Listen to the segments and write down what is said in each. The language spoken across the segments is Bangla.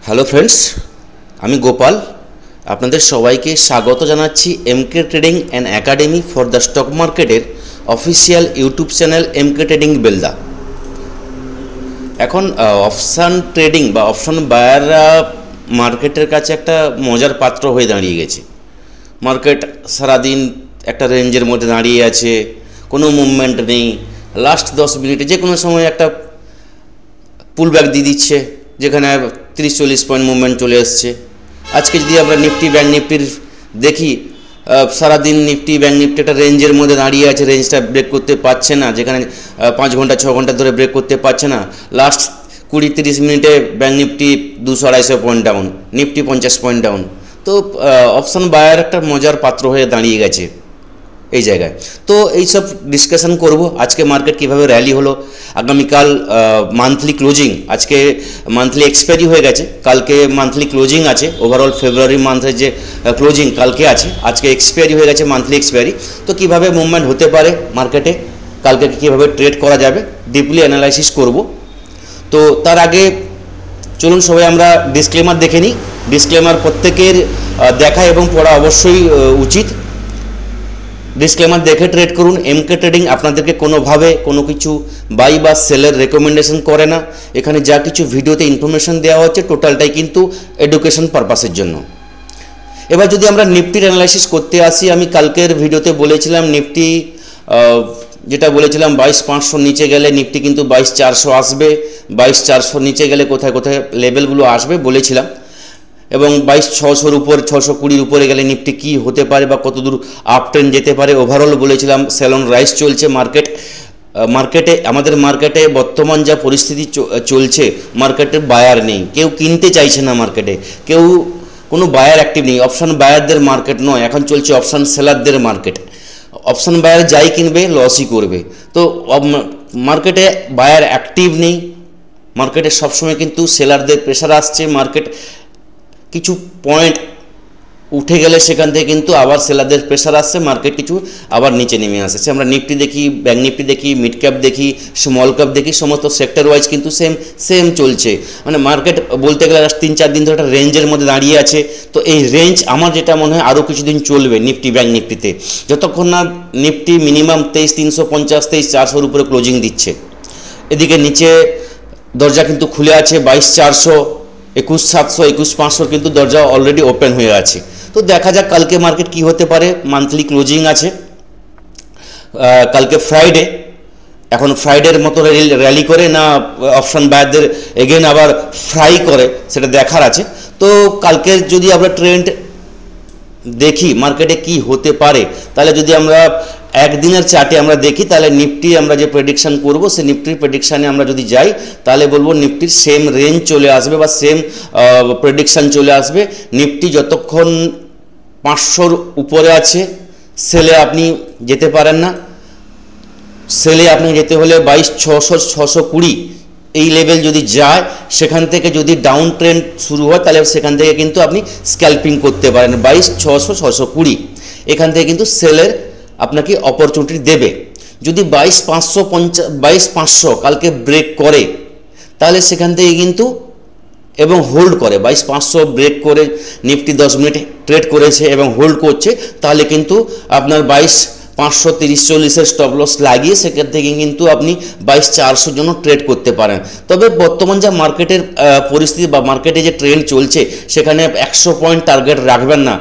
হ্যালো ফ্রেন্ডস, আমি গোপাল আপনাদের সবাইকে স্বাগত জানাচ্ছি MK trading and academy for the stock মার্কেটের official YouTube channel MK trading Belda. এখন অপশান ট্রেডিং বা অপশন বায়াররা মার্কেটের কাছে একটা মজার পাত্র হয়ে দাঁড়িয়ে গেছে। মার্কেট সারাদিন একটা রেঞ্জের মধ্যে দাঁড়িয়ে আছে, কোনো মুভমেন্ট নেই। লাস্ট 10 মিনিটে যে কোনো সময় একটা পুলব্যাক দিয়ে দিচ্ছে, যেখানে 30-40 পয়েন্ট মুভমেন্ট চলে আসছে। আজকে যদি আমরা নিফটি ব্যাঙ্ক নিফটির দেখি, সারাদিন নিফটি ব্যাঙ্ক নিফটি একটা রেঞ্জের মধ্যে দাঁড়িয়ে আছে, রেঞ্জটা ব্রেক করতে পারছে না, যেখানে 5 ঘন্টা 6 ঘন্টা ধরে ব্রেক করতে পারছে না। লাস্ট 20-30 মিনিটে bank Nifty 200-250 point down, Nifty 50 point down. তো অপশান বায়ার একটা মজার পাত্র হয়ে দাঁড়িয়ে গেছে এই জায়গায়। তো এইসব ডিসকাশন করব, আজকে মার্কেট কীভাবে র্যালি হলো, আগামীকাল মান্থলি ক্লোজিং, আজকে মান্থলি এক্সপায়ারি হয়ে গেছে, কালকে মান্থলি ক্লোজিং আছে। ওভারঅল ফেব্রুয়ারি মান্থের যে ক্লোজিং কালকে আছে, আজকে এক্সপায়ারি হয়ে গেছে, মান্থলি এক্সপায়ারি। তো কীভাবে মুভমেন্ট হতে পারে মার্কেটে, কালকে কীভাবে ট্রেড করা যাবে, ডিপলি অ্যানালাইসিস করব। তো তার আগে চলুন সবাই আমরা ডিসক্লেমার দেখে নিই। ডিসক্লেমার প্রত্যেকের দেখা এবং পড়া অবশ্যই উচিত। ডিসক্লেমার দেখে ট্রেড করুন। এমকে ট্রেডিং আপনাদেরকে কোনোভাবে কোনো কিছু বাই বা সেলের রেকমেন্ডেশন করে না। এখানে যা কিছু ভিডিওতে ইনফরমেশন দেওয়া হচ্ছে টোটালটাই কিন্তু এডুকেশন পারপাসের জন্য। এবার যদি আমরা নিফটির অ্যানালাইসিস করতে আসি, আমি কালকের ভিডিওতে বলেছিলাম নিফটি যেটা বলেছিলাম 22,500 নিচে গেলে নিফটি কিন্তু 22,400 আসবে, 22,400 নিচে গেলে কোথায় কোথায় লেভেলগুলো আসবে বলেছিলাম। এবং 22,600-র উপর 620-র উপরে গেলে নিফটি কী হতে পারে বা কতদূর আপ ট্রেন্ড যেতে পারে ওভারঅল বলেছিলাম। সেলন রাইস চলছে মার্কেটে আমাদের মার্কেটে বর্তমান যা পরিস্থিতি চলছে, মার্কেটে বায়ার নেই, কেউ কিনতে চাইছে না, মার্কেটে কেউ কোনো বায়ার অ্যাক্টিভ নেই। অপশান বায়ারদের মার্কেট নয়, এখন চলছে অপশান সেলারদের মার্কেট। অপশান বায়ার যাই কিনবে লসই করবে। তো মার্কেটে বায়ার অ্যাক্টিভ নেই, মার্কেটে সবসময় কিন্তু সেলারদের প্রেশার আসছে। মার্কেট কিছু পয়েন্ট উঠে গেলে সেখান থেকে কিন্তু আবার সেলারদের প্রেশার আসছে, মার্কেট কিছু আবার নিচে নেমে আসছে। আমরা নিফটি দেখি, ব্যাঙ্ক নিফটি দেখি, মিড ক্যাপ দেখি, স্মল ক্যাপ দেখি, সমস্ত সেক্টর ওয়াইজ কিন্তু সেম চলছে। মানে মার্কেট বলতে গেলে 3-4 দিন ধরে একটা রেঞ্জের মধ্যে দাঁড়িয়ে আছে। তো এই রেঞ্জ আমার যেটা মনে হয় আরও কিছুদিন চলবে নিফটি ব্যাঙ্ক নিফটিতে, যতক্ষণ না নিফটি মিনিমাম 23,350 23,400-র উপরে ক্লোজিং দিচ্ছে। এদিকে নিচে দরজা কিন্তু খুলে আছে, 22,400 21,700 21,500 কিন্তু দরজা অলরেডি ওপেন হয়ে আছে। তো দেখা যাক কালকে মার্কেট কি হতে পারে। মান্থলি ক্লোজিং আছে কালকে ফ্রাইডে। এখন ফ্রাইডের মতো র্যালি করে না অপশান বায়ারদের এগেন আবার ফ্রাই করে, সেটা দেখার আছে। তো কালকে যদি আমরা ট্রেন্ড দেখি মার্কেটে কি হতে পারে, তাহলে যদি আমরা একদিনের চার্টে আমরা দেখি, তাহলে নিফটি আমরা যে প্রেডিকশান করব, সে নিফটির প্রেডিকশানে আমরা যদি যাই, তাহলে বলবো নিফটির সেম রেঞ্জ চলে আসবে বা সেম প্রেডিকশান চলে আসবে। নিফটি যতক্ষণ 500-র উপরে আছে, সেলে আপনি যেতে পারেন না। সেলে আপনি যেতে হলে 22,600 620 এই লেভেল যদি যায়, সেখান থেকে যদি ডাউন ট্রেন্ড শুরু হয়, তাহলে সেখান থেকে কিন্তু আপনি স্ক্যাল্পিং করতে পারেন। 22,600 620 এখান থেকে কিন্তু সেলের আপনাকে অপরচুনিটি দেবে। যদি 22,500 কালকে ব্রেক করে, তাহলে সেখান থেকে কিন্তু এবং হোল্ড করে 22,500 ব্রেক করে নিফটি 10 মিনিট ট্রেড করেছে এবং হোল্ড করছে, তাহলে কিন্তু আপনার 22,530-40-এর স্টপ লস লাগিয়ে সেখান থেকে কিন্তু আপনি 22,400 জন্য ট্রেড করতে পারেন। তবে বর্তমান যা মার্কেটের পরিস্থিতি বা মার্কেটে যে ট্রেন্ড চলছে, সেখানে 100 পয়েন্ট টার্গেট রাখবেন না,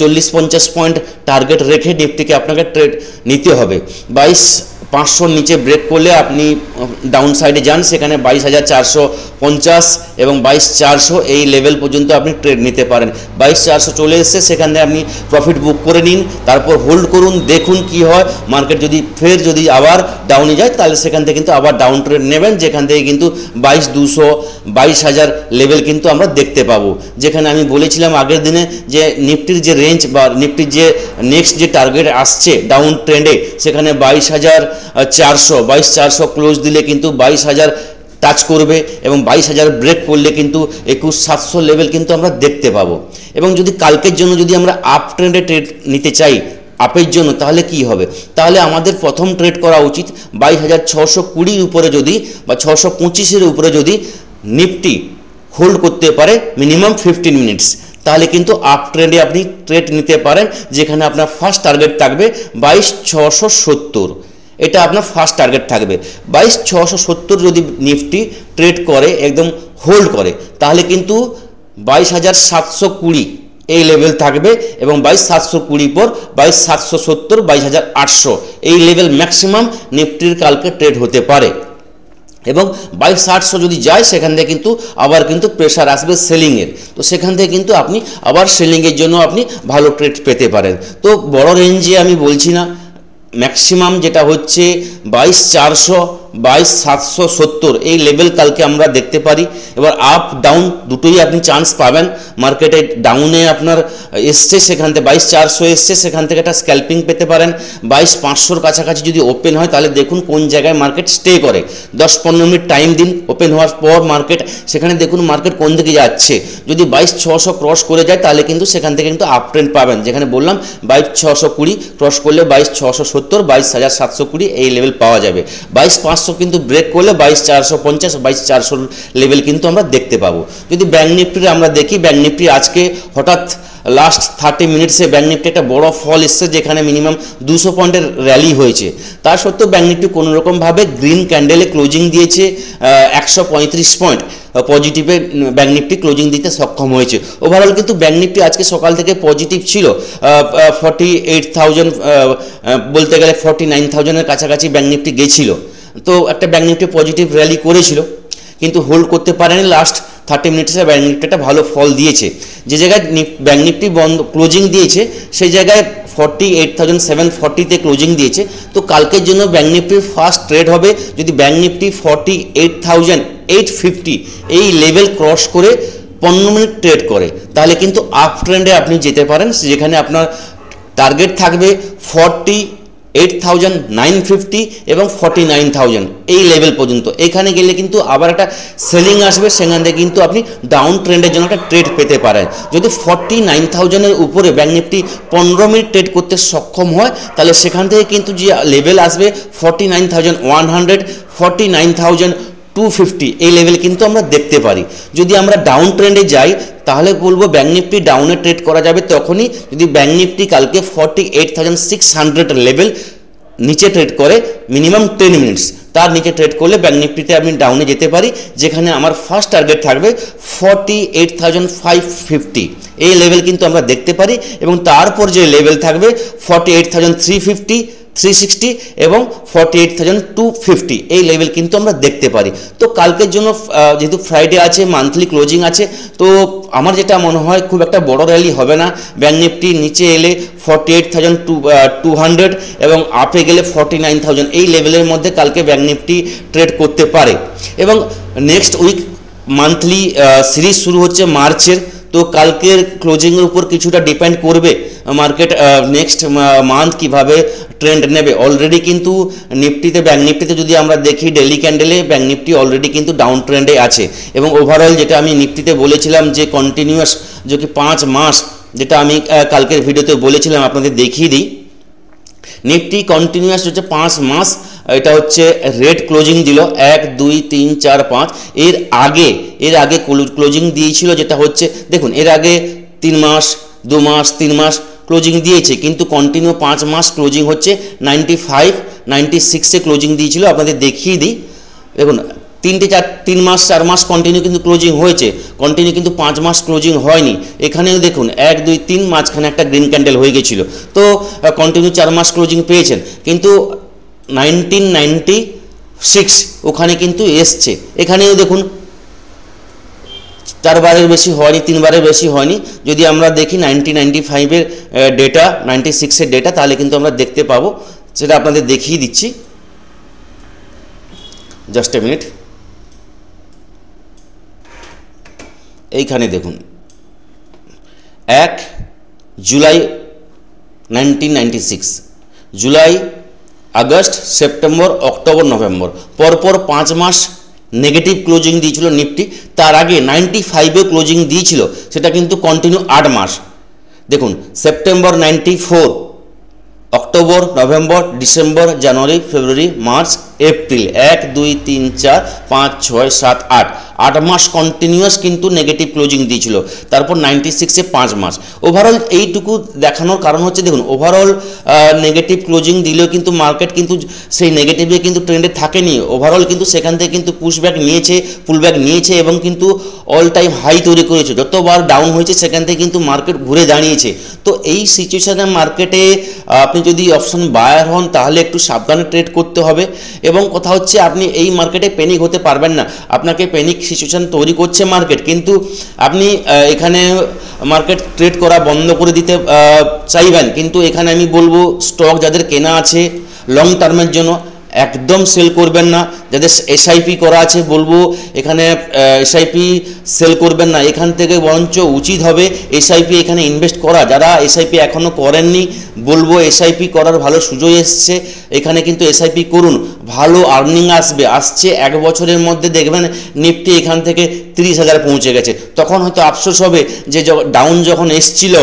40-50 পয়েন্ট টার্গেট রেখে নিফটিকে আপনাকে ট্রেড নিতে হবে। 22,500 নিচে ব্রেক করলে আপনি ডাউন সাইডে যান, সেখানে 22,450 এবং 22,400 এই লেভেল পর্যন্ত আপনি ট্রেড নিতে পারেন। 22,400 চলে এসছে, সেখানে আপনি প্রফিট বুক করে নিন, তারপর হোল্ড করুন, দেখুন কি হয়। মার্কেট যদি আবার ডাউনে যায়, তাহলে সেখান থেকে কিন্তু আবার ডাউন ট্রেড নেবেন, যেখান থেকে কিন্তু 22,200 22,000 লেভেল কিন্তু আমরা দেখতে পাবো। যেখানে আমি বলেছিলাম আগের দিনে যে নিফটির যে রেঞ্জ বা নিফটির যে নেক্সট যে টার্গেট আসছে ডাউন ট্রেন্ডে, সেখানে 22,400 ক্লোজ দিলে কিন্তু 22,000 টাচ করবে এবং 22,000 ব্রেক করলে কিন্তু 21,700 লেভেল কিন্তু আমরা দেখতে পাবো। এবং যদি কালকের জন্য যদি আমরা আপ ট্রেন্ডে ট্রেড নিতে চাই আপের জন্য, তাহলে কি হবে? তাহলে আমাদের প্রথম ট্রেড করা উচিত 22,620 উপরে যদি বা 625-এর উপরে যদি নিফটি হোল্ড করতে পারে মিনিমাম 15 মিনিটস, তাহলে কিন্তু আপ ট্রেন্ডে আপনি ট্রেড নিতে পারেন, যেখানে আপনার ফার্স্ট টার্গেট থাকবে 22,670। এটা আপনার ফার্স্ট টার্গেট থাকবে 22,670। যদি নিফটি ট্রেড করে একদম হোল্ড করে, তাহলে কিন্তু 22,720 এই লেভেল থাকবে, এবং 22,720 পর 22,770, 22,800 এই লেভেল ম্যাক্সিমাম নিফটির কালকে ট্রেড হতে পারে। এবং 22,800 যদি যায়, সেখান থেকে কিন্তু আবার কিন্তু প্রেশার আসবে সেলিংয়ের, তো সেখান থেকে কিন্তু আপনি আবার সেলিংয়ের জন্য আপনি ভালো ট্রেড পেতে পারেন। তো বড় রেঞ্জে আমি বলছি না, ম্যাক্সিমাম যেটা হচ্ছে 22,400, 22,770 এই লেভেল কালকে আমরা দেখতে পারি। এবার আপ ডাউন দুটোই আপনি চান্স পাবেন। মার্কেটে ডাউনে আপনার এসছে, সেখান থেকে 22,400 এসছে, সেখান থেকে একটা স্ক্যাল্পিং পেতে পারেন। 22,500 কাছাকাছি যদি ওপেন হয়, তাহলে দেখুন কোন জায়গায় মার্কেট স্টে করে। 10-15 মিনিট টাইম দিন, ওপেন হওয়ার পর মার্কেট, সেখানে দেখুন মার্কেট কোন দিকে যাচ্ছে। যদি 22,600 ক্রস করে যায়, তাহলে কিন্তু সেখান থেকে কিন্তু আপ ট্রেন্ড পাবেন, যেখানে বললাম 22,620 ক্রস করলে 22,670, 22,720 এই লেভেল পাওয়া যাবে। 22,500 কিন্তু ব্রেক করলে 22,450, 22,400 লেভেল কিন্তু আমরা দেখতে পাবো। যদি ব্যাঙ্ক নিফটির আমরা দেখি, ব্যাঙ্ক নিফটি আজকে হঠাৎ লাস্ট 30 মিনিটসে ব্যাঙ্ক নিফটি একটা বড় ফল এসছে, যেখানে মিনিমাম 200 পয়েন্টের র্যালি হয়েছে। তার সত্ত্বেও ব্যাঙ্ক নিফটি কোনোরকমভাবে গ্রিন ক্যান্ডেলে ক্লোজিং দিয়েছে, 135 পয়েন্ট পজিটিভে ব্যাঙ্ক নিফটি ক্লোজিং দিতে সক্ষম হয়েছে। ওভারঅল কিন্তু ব্যাঙ্ক নিফটি আজকে সকাল থেকে পজিটিভ ছিল, 48,000 বলতে গেলে 49,000-এর কাছাকাছি ব্যাঙ্ক নিফটি গেছিলো। তো একটা ব্যাঙ্ক নিফটি পজিটিভ র্যালি করেছিল, কিন্তু হোল্ড করতে পারেনি। লাস্ট 30 মিনিটসে ব্যাঙ্ক নিফটি একটা ভালো ফল দিয়েছে। যে জায়গায় ব্যাঙ্ক নিফটি বন্ধ ক্লোজিং দিয়েছে, সেই জায়গায় 48,740-তে ক্লোজিং দিয়েছে। তো কালকের জন্য ব্যাঙ্ক নিফটির ফার্স্ট ট্রেড হবে, যদি ব্যাঙ্ক নিফটি 48,850 এই লেভেল ক্রস করে 15 মিনিট ট্রেড করে, তাহলে কিন্তু আপ ট্রেন্ডে আপনি যেতে পারেন, যেখানে আপনার টার্গেট থাকবে 48,950 এবং 49,000 এই লেভেল পর্যন্ত। এখানে গেলে কিন্তু আবার একটা সেলিং আসবে, সেখান থেকে কিন্তু আপনি ডাউন ট্রেন্ডের জন্য একটা ট্রেড পেতে পারেন। যদি 49,000-এর উপরে ব্যাঙ্ক নিফটি 15 মিনিট ট্রেড করতে সক্ষম হয়, তাহলে সেখান থেকে কিন্তু যে লেভেল আসবে 49,100, 49,250 এই লেভেল কিন্তু আমরা দেখতে পারি। যদি আমরা ডাউন ট্রেন্ডে যাই, তাহলে বলবো ব্যাঙ্ক নিফটি ডাউনে ট্রেড করা যাবে তখনই যদি ব্যাঙ্ক নিফটি কালকে 48,600 লেভেল নিচে ট্রেড করে মিনিমাম 10 মিনিটস। তার নিচে ট্রেড করলে ব্যাঙ্ক নিফটিতে আমি ডাউনে যেতে পারি, যেখানে আমার ফার্স্ট টার্গেট থাকবে 48,550 এই লেভেল কিন্তু আমরা দেখতে পারি। এবং তারপর যে লেভেল থাকবে 48,350, 360 এবং 48,250 এই লেভেল কিন্তু আমরা দেখতে পারি। তো কালকের জন্য যেহেতু ফ্রাইডে আছে, মান্থলি ক্লোজিং আছে, তো আমার যেটা মনে হয় খুব একটা বড় র্যালি হবে না। ব্যাঙ্ক নিফটি নিচে এলে 48,200 এবং আপে গেলে 49,000 এই লেভেলের মধ্যে কালকে ব্যাঙ্ক নিফটি ট্রেড করতে পারে। এবং নেক্সট উইক মান্থলি সিরিজ শুরু হচ্ছে মার্চের, তো কালকের ক্লোজিংয়ের উপর কিছুটা ডিপেন্ড করবে মার্কেট নেক্সট মান্থ কীভাবে ট্রেন্ড নেবে। অলরেডি কিন্তু নিফটিতে, ব্যাঙ্ক নিফটিতে যদি আমরা দেখি ডেলি ক্যান্ডেলে ব্যাঙ্ক নিফটি অলরেডি কিন্তু ডাউন ট্রেন্ডে আছে। এবং ওভারঅল যেটা আমি নিফটিতে বলেছিলাম যে কন্টিনিউয়াস যে কি 5 মাস, যেটা আমি কালকের ভিডিওতে বলেছিলাম, আপনাদের দেখিয়ে দিই। নিফটি কন্টিনিউয়াস হচ্ছে 5 মাস, এটা হচ্ছে রেড ক্লোজিং দিল 1, 2, 3, 4, 5। এর আগে ক্লোজিং দিয়েছিল, যেটা হচ্ছে দেখুন এর আগে 3 মাস, 2 মাস, 3 মাস ক্লোজিং দিয়েছে, কিন্তু কন্টিনিউ 5 মাস ক্লোজিং হচ্ছে 95, 96-এ ক্লোজিং দিয়েছিল। আপনাদের দেখিয়ে দিই, দেখুন 3 মাস 4 মাস কন্টিনিউ কিন্তু ক্লোজিং হয়েছে, কন্টিনিউ কিন্তু 5 মাস ক্লোজিং হয়নি। এখানেও দেখুন 1, 2, 3 মাঝখানে একটা গ্রিন ক্যান্ডেল হয়ে গেছিলো, তো কন্টিনিউ 4 মাস ক্লোজিং পেয়েছেন। কিন্তু 1996 ওখানে কিন্তু এসছে, এখানেও দেখুন 4 বারের বেশি হয়নি, 3 বারের বেশি হয়নি। যদি আমরা দেখি 1995-এর ডেটা, 96-এর ডেটা, তাহলে কিন্তু আমরা দেখতে পাবো, সেটা আপনাদের দেখিয়ে দিচ্ছি, জাস্ট এ মিনিট। এইখানে দেখুন 1 July 1996, July, August, September, October, November, পরপর 5 মাস নেগেটিভ ক্লোজিং দিয়েছিল নিফটি। তার আগে 95-এ ক্লোজিং দিয়েছিল, সেটা কিন্তু কন্টিনিউ 8 মাস। দেখুন সেপ্টেম্বর 94, অক্টোবর, নভেম্বর, ডিসেম্বর, জানুয়ারি, ফেব্রুয়ারি, মার্চ, এপ্রিল 1 2 3 4 5 6 7 8 8 মাস কন্টিনিউয়াস কিন্তু নেগেটিভ ক্লোজিং দিয়েছিল। তারপর 96-এ 5 মাস। ওভারঅল এইটুকু দেখানোর কারণ হচ্ছে দেখুন ওভারঅল নেগেটিভ ক্লোজিং দিলেও কিন্তু মার্কেট কিন্তু সেই নেগেটিভে কিন্তু ট্রেন্ডে থাকেনি। ওভারঅল কিন্তু সেখান থেকে কিন্তু পুশব্যাক নিয়েছে, পুলব্যাক নিয়েছে এবং কিন্তু অল টাইম হাই তৈরি করেছে। যতবার ডাউন হয়েছে সেখান থেকে কিন্তু মার্কেট ঘুরে দাঁড়িয়েছে। তো এই সিচুয়েশনে মার্কেটে আপনি যদি অপশন বায়ার হন তাহলে একটু সাবধানে ট্রেড করতে হবে। এবং কথা হচ্ছে আপনি এই মার্কেটে প্যানিক হতে পারবেন না। আপনাকে প্যানিক সিচুয়েশন তৈরি করছে মার্কেট, কিন্তু আপনি এখানে মার্কেট ট্রেড করা বন্ধ করে দিতে চাইবেন। কিন্তু এখানে আমি বলবো স্টক যাদের কেনা আছে লং টার্মের জন্য একদম সেল করবেন না। যাদের এসআইপি করা আছে বলবো এখানে এসআইপি সেল করবেন না। এখান থেকে বরঞ্চ উচিত হবে এসআইপি এখানে ইনভেস্ট করা। যারা এসআইপি এখনও করেননি বলবো এসআইপি করার ভালো সুযোগ এসছে, এখানে কিন্তু এসআইপি করুন, ভালো আর্নিং আসছে। 1 বছরের মধ্যে দেখবেন নিফটি এখান থেকে 30,000 পৌঁছে গেছে। তখন হয়তো আফসোস হবে যে ডাউন যখন এসছিল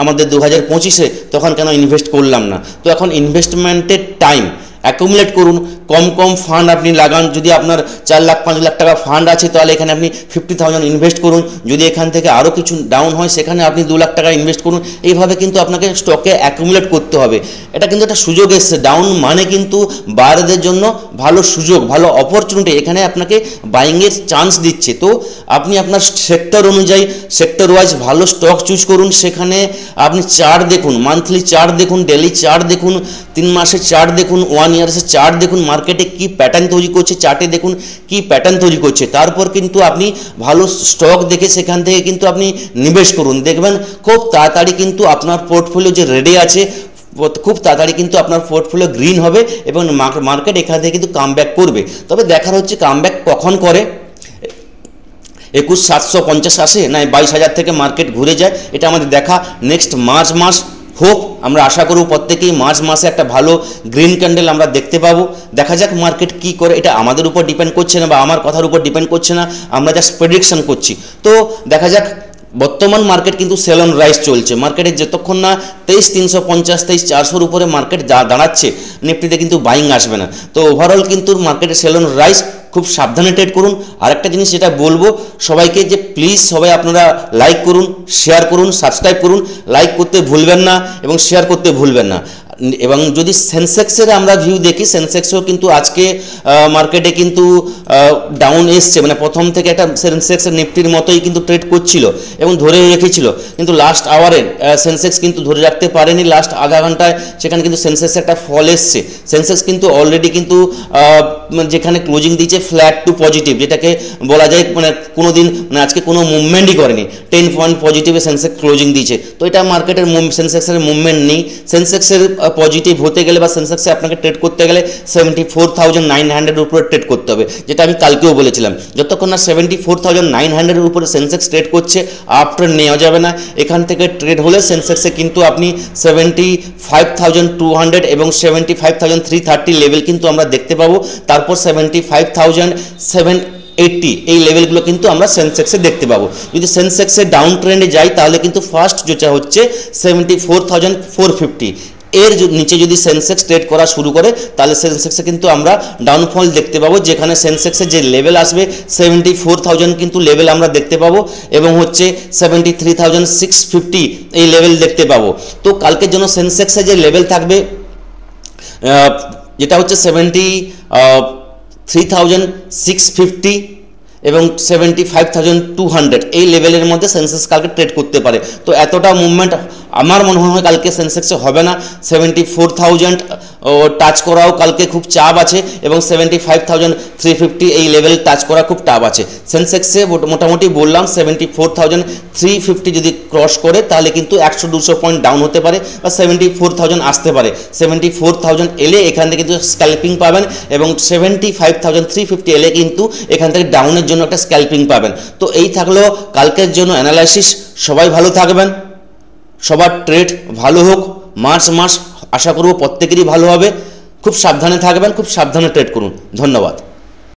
আমাদের 2025-এ তখন কেন ইনভেস্ট করলাম না। তো এখন ইনভেস্টমেন্টের টাইম, অ্যাকুমুলেট করুন, কম কম ফান্ড আপনি লাগান। যদি আপনার 4 লাখ 5 লাখ টাকা ফান্ড আছে তাহলে এখানে আপনি 50,000 ইনভেস্ট করুন। যদি এখান থেকে আরও কিছু ডাউন হয় সেখানে আপনি 2 লাখ টাকা ইনভেস্ট করুন। এইভাবে কিন্তু আপনাকে স্টকে অ্যাকুমুলেট করতে হবে। এটা কিন্তু একটা সুযোগ এসছে। ডাউন মানে কিন্তু বায়ারদের জন্য ভালো সুযোগ, ভালো অপরচুনিটি, এখানে আপনাকে বাইংয়ের চান্স দিচ্ছে। তো আপনি আপনার সেক্টর অনুযায়ী সেক্টর ওয়াইজ ভালো স্টক চুজ করুন। সেখানে আপনি চার্ট দেখুন, মান্থলি চার্ট দেখুন, ডেলি চার্ট দেখুন, 3 মাসের চার্ট দেখুন, 1 ইয়ার্সের চার্ট দেখুন, মার্কেটে কি প্যাটার্ন তৈরি করছে চার্টে দেখুন কি প্যাটার্ন তৈরি করছে। তারপর কিন্তু আপনি ভালো স্টক দেখে সেখান থেকে কিন্তু আপনি নিবেশ করুন। দেখবেন খুব তাড়াতাড়ি কিন্তু আপনার পোর্টফোলিও যে রেডি আছে খুব তাড়াতাড়ি কিন্তু আপনার পোর্টফোলিও গ্রিন হবে এবং মার্কেট এখান থেকে কিন্তু কামব্যাক করবে। তবে দেখার হচ্ছে কামব্যাক কখন করে। 21,750 আসে না 22,000 থেকে মার্কেট ঘুরে যায়, এটা আমাদের দেখা। নেক্সট মার্চ মাস হোক, আমরা আশা করব প্রত্যেকেই মার্চ মাসে একটা ভালো গ্রিন ক্যান্ডেল আমরা দেখতে পাবো। দেখা যাক মার্কেট কি করে, এটা আমাদের উপর ডিপেন্ড করছে না বা আমার কথার উপর ডিপেন্ড করছে না, আমরা জাস্ট প্রেডিকশন করছি। তো দেখা যাক। বর্তমান মার্কেট কিন্তু সেল অন রাইজ চলছে। মার্কেটে যতক্ষণ না 23,350 23,400-র উপরে মার্কেট দাঁড়াচ্ছে নিফটিতে কিন্তু বাইং আসবে না। তো ওভারঅল কিন্তু মার্কেটে সেল অন রাইজ, খুব সাবধানে ট্রেড করুন। আরেকটা জিনিস যেটা বলবো সবাইকে যে প্লিজ সবাই আপনারা লাইক করুন, শেয়ার করুন, সাবস্ক্রাইব করুন। লাইক করতে ভুলবেন না এবং শেয়ার করতে ভুলবেন না। এবং যদি সেন্সেক্সের আমরা ভিউ দেখি, সেন্সেক্সও কিন্তু আজকে মার্কেটে কিন্তু ডাউন এসছে, মানে প্রথম থেকে একটা সেন্সেক্সের নিফটির মতোই কিন্তু ট্রেড করছিল এবং ধরে রেখেছিল, কিন্তু লাস্ট আওয়ারে সেন্সেক্স কিন্তু ধরে রাখতে পারেনি। লাস্ট আধা ঘন্টায় সেখানে কিন্তু সেন্সেক্সের একটা ফল এসছে। সেন্সেক্স কিন্তু অলরেডি কিন্তু যেখানে ক্লোজিং দিয়েছে ফ্ল্যাট টু পজিটিভ, যেটাকে বলা যায় মানে কোনো দিন মানে আজকে কোনো মুভমেন্টই করেনি, 10 পয়েন্ট পজিটিভে সেন্সেক্স ক্লোজিং দিয়েছে। তো এটা মার্কেটের সেন্সেক্সের মুভমেন্ট নেই। সেন্সেক্সের পজিটিভ হতে গেলে বা সেন্সেক্সে আপনাকে ট্রেড করতে গেলে 74,900-এর উপরে ট্রেড করতে হবে, যেটা আমি কালকেও বলেছিলাম। যতক্ষণ না 74,900-এর উপরে সেন্সেক্স ট্রেড করছে আফটার নেওয়া যাবে না। এখান থেকে ট্রেড হলে সেন্সেক্সে কিন্তু আপনি 75,200 এবং 75,330 লেভেল কিন্তু আমরা দেখতে পাবো। তারপর 75,780 এই লেভেলগুলো কিন্তু আমরা সেন্সেক্সে দেখতে পাবো। যদি সেন্সেক্সে ডাউন ট্রেন্ডে যাই তাহলে কিন্তু ফার্স্ট যেটা হচ্ছে 74,450, এর নিচে যদি সেন্সেক্স ট্রেড করা শুরু করে তাহলে সেন্সেক্সে কিন্তু আমরা ডাউনফল দেখতে পাবো, যেখানে সেন্সেক্সের যে লেভেল আসবে 74,000 কিন্তু লেভেল আমরা দেখতে পাবো এবং হচ্ছে 73,650 এই লেভেল দেখতে পাবো। তো কালকের জন্য সেন্সেক্সে যে লেভেল থাকবে যেটা হচ্ছে 73,650 এবং 75,200 এই লেভেলের মধ্যে সেন্সেক্স কালকে ট্রেড করতে পারে। তো এতটা মুভমেন্ট আমার মনে হয় কালকে সেন্সেক্সে হবে না। 74,000 টাচ করাও কালকে খুব চাপ আছে এবং 75,350 এই লেভেল টাচ করা খুব টাপ আছে। সেন্সেক্সে মোটামুটি বললাম 74,350 যদি ক্রস করে তাহলে কিন্তু 100-200 পয়েন্ট ডাউন হতে পারে বা 74,000 আসতে পারে। 74,000 এলে এখান থেকে কিন্তু স্ক্যালপিং পাবেন এবং 75,350 এলে কিন্তু এখান থেকে ডাউনের জন্য একটা স্ক্যালপিং পাবেন। তো এই থাকলো কালকের জন্য অ্যানালাইসিস। সবাই ভালো থাকবেন, সবার ট্রেড ভালো হোক। মার্চ মাস আশা করব প্রত্যেকেরই ভালো হবে। খুব সাবধানে থাকবেন, খুব সাবধানে ট্রেড করুন। ধন্যবাদ।